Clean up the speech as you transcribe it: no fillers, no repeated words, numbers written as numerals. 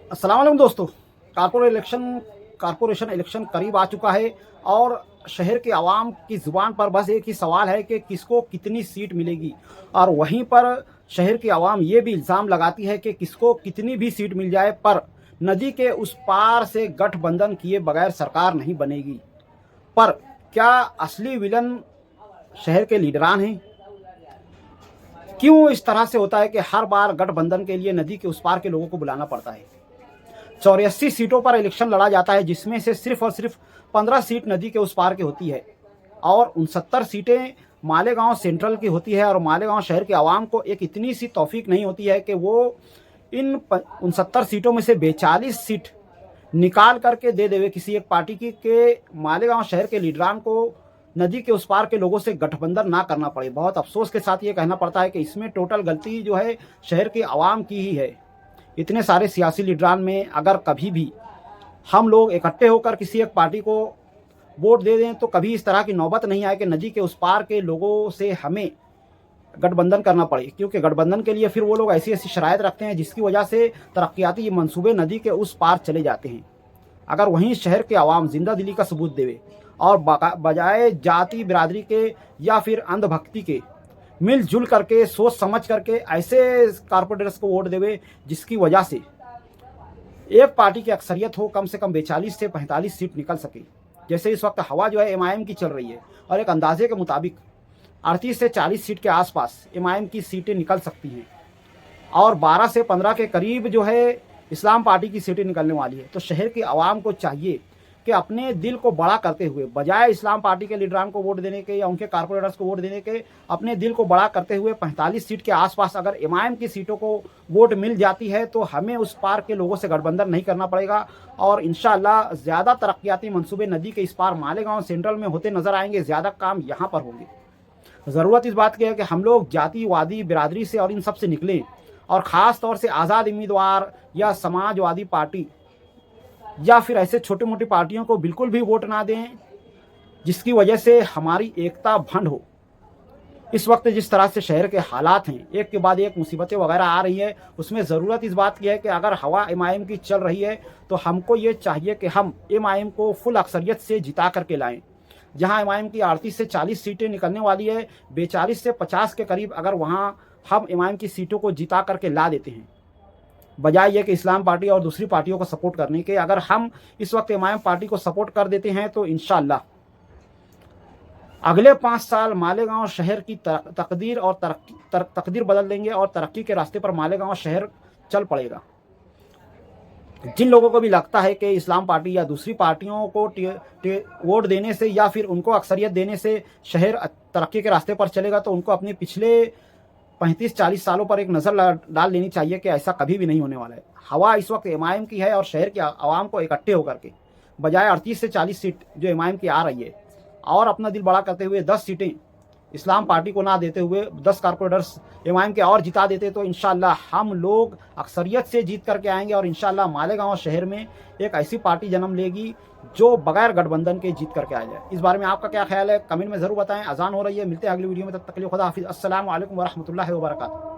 अस्सलाम वालेकुम दोस्तों। कारपोरेशन इलेक्शन करीब आ चुका है और शहर के आवाम की ज़ुबान पर बस एक ही सवाल है कि किसको कितनी सीट मिलेगी। और वहीं पर शहर की आवाम ये भी इल्ज़ाम लगाती है कि किसको कितनी भी सीट मिल जाए पर नदी के उस पार से गठबंधन किए बगैर सरकार नहीं बनेगी। पर क्या असली विलन शहर के लीडरान हैं? क्यों इस तरह से होता है कि हर बार गठबंधन के लिए नदी के उस पार के लोगों को बुलाना पड़ता है? 84 सीटों पर इलेक्शन लड़ा जाता है, जिसमें से सिर्फ और सिर्फ 15 सीट नदी के उस पार की होती है और 69 सीटें मालेगांव सेंट्रल की होती है। और मालेगांव शहर के आवाम को एक इतनी सी तौफीक नहीं होती है कि वो इन 69 सीटों में से 42 सीट निकाल करके दे देवे किसी एक पार्टी की, के मालेगांव शहर के लीडरान को नदी के उस पार के लोगों से गठबंधन ना करना पड़े। बहुत अफसोस के साथ ये कहना पड़ता है कि इसमें टोटल गलती जो है शहर के आवाम की ही है। इतने सारे सियासी लीडरान में अगर कभी भी हम लोग इकट्ठे होकर किसी एक पार्टी को वोट दे दें तो कभी इस तरह की नौबत नहीं आए कि नदी के उस पार के लोगों से हमें गठबंधन करना पड़े, क्योंकि गठबंधन के लिए फिर वो लोग ऐसी ऐसी शराइत रखते हैं जिसकी वजह से तरक्याती मंसूबे नदी के उस पार चले जाते हैं। अगर वहीं शहर के आवाम जिंदा दिली का सबूत देवे और बजाय जाति बिरादरी के या फिर अंधभक्ति के मिलजुल करके सोच समझ करके ऐसे कारपोरेटर्स को वोट देवे जिसकी वजह से एक पार्टी की अक्सरियत हो, कम से कम 42 से 45 सीट निकल सके। जैसे इस वक्त हवा जो है एमआईएम की चल रही है और एक अंदाजे के मुताबिक 38 से 40 सीट के आसपास एमआईएम की सीटें निकल सकती हैं और 12 से 15 के करीब जो है इस्लाम पार्टी की सीटें निकलने वाली है। तो शहर की आवाम को चाहिए कि अपने दिल को बड़ा करते हुए बजाय इस्लाम पार्टी के लीडरान को वोट देने के या उनके कारपोरेटर्स को वोट देने के, अपने दिल को बड़ा करते हुए 45 सीट के आसपास अगर एमआईएम की सीटों को वोट मिल जाती है तो हमें उस पार के लोगों से गठबंधन नहीं करना पड़ेगा और इंशाअल्लाह ज़्यादा तरक्याती मंसूबे नदी के इस पार मालेगांव सेंट्रल में होते नजर आएंगे। ज़्यादा काम यहाँ पर होंगे। ज़रूरत इस बात की है कि हम लोग जातिवादी बिरादरी से और इन सब से निकलें और ख़ास तौर से आज़ाद उम्मीदवार या समाजवादी पार्टी या फिर ऐसे छोटी मोटी पार्टियों को बिल्कुल भी वोट ना दें जिसकी वजह से हमारी एकता भंड हो। इस वक्त जिस तरह से शहर के हालात हैं, एक के बाद एक मुसीबतें वगैरह आ रही है, उसमें ज़रूरत इस बात की है कि अगर हवा एमआईएम की चल रही है तो हमको ये चाहिए कि हम एमआईएम को फुल अक्सरियत से जिता करके लाएं। जहां एमआईएम की 38 से 40 सीटें निकलने वाली है, 42 से 50 के करीब अगर वहां हम एमआईएम की सीटों को जिता करके ला देते हैं, बजाय ये कि इस्लाम पार्टी और दूसरी पार्टियों को सपोर्ट करने के, अगर हम इस वक्त एमआईएम पार्टी को सपोर्ट कर देते हैं तो इंशाअल्लाह अगले 5 साल मालेगांव शहर की तकदीर और तकदीर बदल देंगे और तरक्की के रास्ते पर मालेगांव शहर चल पड़ेगा। जिन लोगों को भी लगता है कि इस्लाम पार्टी या दूसरी पार्टियों को वोट देने से या फिर उनको अक्सरियत देने से शहर तरक्की के रास्ते पर चलेगा, तो उनको अपने पिछले 35-40 सालों पर एक नज़र डाल लेनी चाहिए कि ऐसा कभी भी नहीं होने वाला है। हवा इस वक्त एमआईएम की है और शहर के आवाम को इकट्ठे होकर के बजाय 38 से 40 सीट जो एमआईएम की आ रही है और अपना दिल बड़ा करते हुए 10 सीटें इस्लाम पार्टी को ना देते हुए 10 कारपोरेटर्स एमआईएम के और जिता देते तो इंशाअल्लाह हम लोग अक्सरियत से जीत करके आएंगे और इंशाअल्लाह मालेगांव शहर में एक ऐसी पार्टी जन्म लेगी जो बगैर गठबंधन के जीत करके आ जाए। इस बारे में आपका क्या ख्याल है, कमेंट में ज़रूर बताएं। अजान हो रही है, मिलते हैं अगली वीडियो में, तब तक के लिए खुदा हाफिज़। अस्सलाम वालेकुम व रहमतुल्लाहि व बरकातहू।